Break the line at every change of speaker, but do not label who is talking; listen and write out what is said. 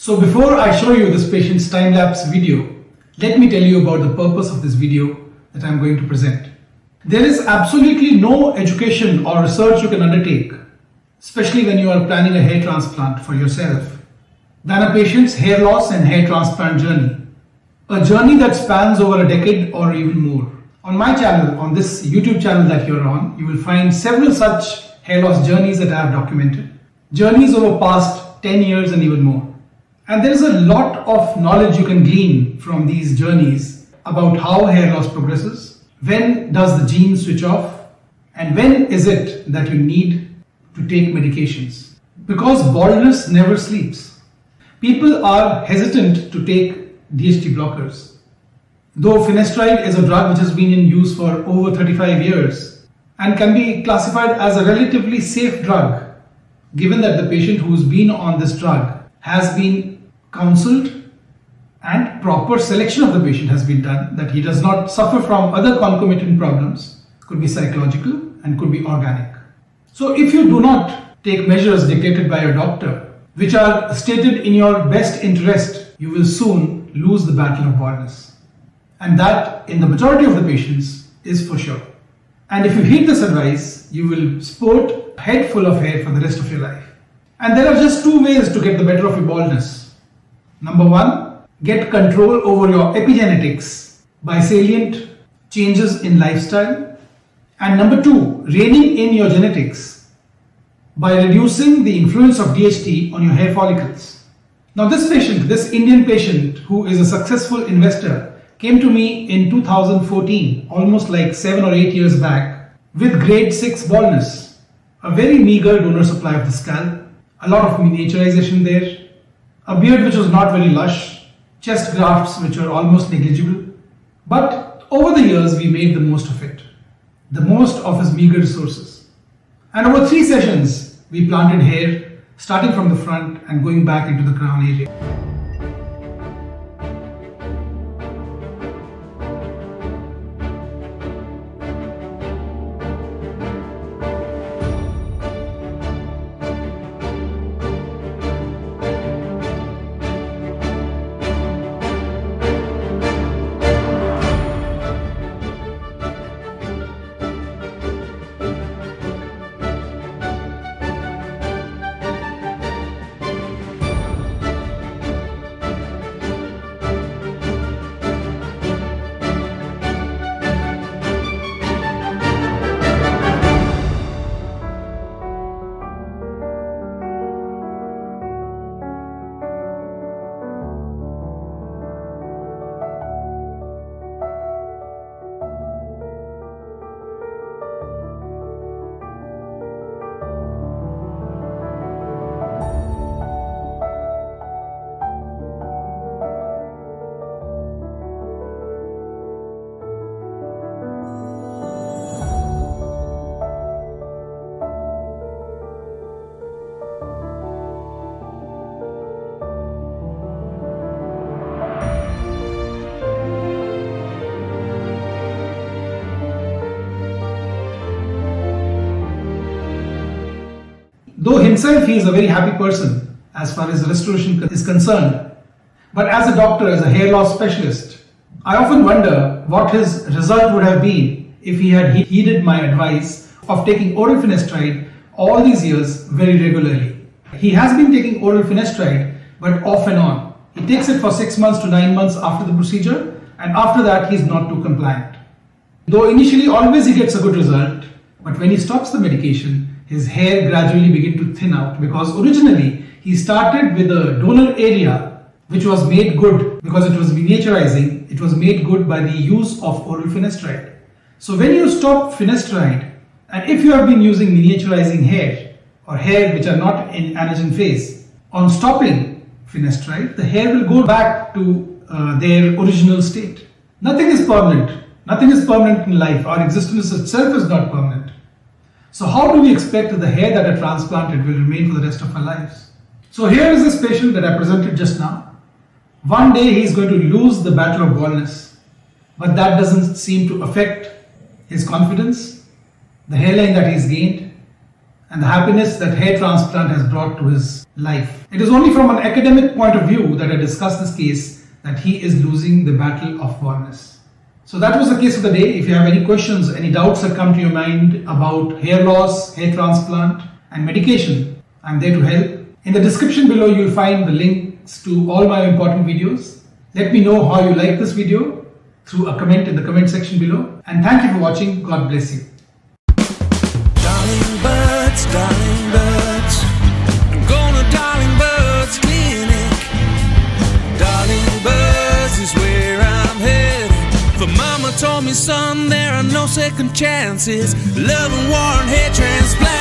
So before I show you this patient's time-lapse video, let me tell you about the purpose of this video that I'm going to present. There is absolutely no education or research you can undertake, especially when you are planning a hair transplant for yourself, than a patient's hair loss and hair transplant journey. A journey that spans over a decade or even more. On my channel, on this YouTube channel that you're on, you will find several such hair loss journeys that I have documented. Journeys over past 10 years and even more. And there is a lot of knowledge you can glean from these journeys about how hair loss progresses, when does the gene switch off, and when is it that you need to take medications. Because baldness never sleeps. People are hesitant to take DHT blockers. Though finasteride is a drug which has been in use for over 35 years and can be classified as a relatively safe drug, given that the patient who's been on this drug has been counseled and proper selection of the patient has been done, that he does not suffer from other concomitant problems, could be psychological and could be organic. So if you do not take measures dictated by your doctor, which are stated in your best interest, you will soon lose the battle of baldness. And that, in the majority of the patients, is for sure. And if you heed this advice, you will sport a head full of hair for the rest of your life. And there are just two ways to get the better of your baldness. Number one, get control over your epigenetics by salient changes in lifestyle. And number two, reining in your genetics by reducing the influence of DHT on your hair follicles. Now this patient, this Indian patient who is a successful investor, came to me in 2014, almost like 7 or 8 years back, with grade 6 baldness, a very meager donor supply of the scalp, a lot of miniaturization there, a beard which was not very lush, chest grafts which were almost negligible. But over the years we made the most of it, the most of his meager resources. And over 3 sessions we planted hair, starting from the front and going back into the crown area. Though himself he is a very happy person as far as restoration is concerned, but as a doctor, as a hair loss specialist, I often wonder what his result would have been if he had heeded my advice of taking oral finasteride all these years very regularly. He has been taking oral finasteride, but off and on. He takes it for 6 months to 9 months after the procedure, and after that he is not too compliant. Though initially always he gets a good result, but when he stops the medication, his hair gradually begin to thin out, because originally he started with a donor area which was made good because it was miniaturizing. It was made good by the use of oral finasteride. So when you stop finasteride, and if you have been using miniaturizing hair or hair which are not in anagen phase, on stopping finasteride, the hair will go back to their original state. Nothing is permanent. Nothing is permanent in life. Our existence itself is not permanent. So how do we expect that the hair that are transplanted will remain for the rest of our lives? So here is this patient that I presented just now. One day he is going to lose the battle of baldness, but that doesn't seem to affect his confidence, the hairline that he's gained, and the happiness that hair transplant has brought to his life. It is only from an academic point of view that I discuss this case that he is losing the battle of baldness. So that was the case of the day. If you have any questions, any doubts that come to your mind about hair loss, hair transplant and medication, I'm there to help. In the description below, you'll find the links to all my important videos. Let me know how you like this video through a comment in the comment section below. And thank you for watching. God bless you.
Darling birds, I'm going to Darling Birds Clinic. Darling Birds is where I'm headed. For mama told me, son, there are no second chances. Love and war and hair transplant.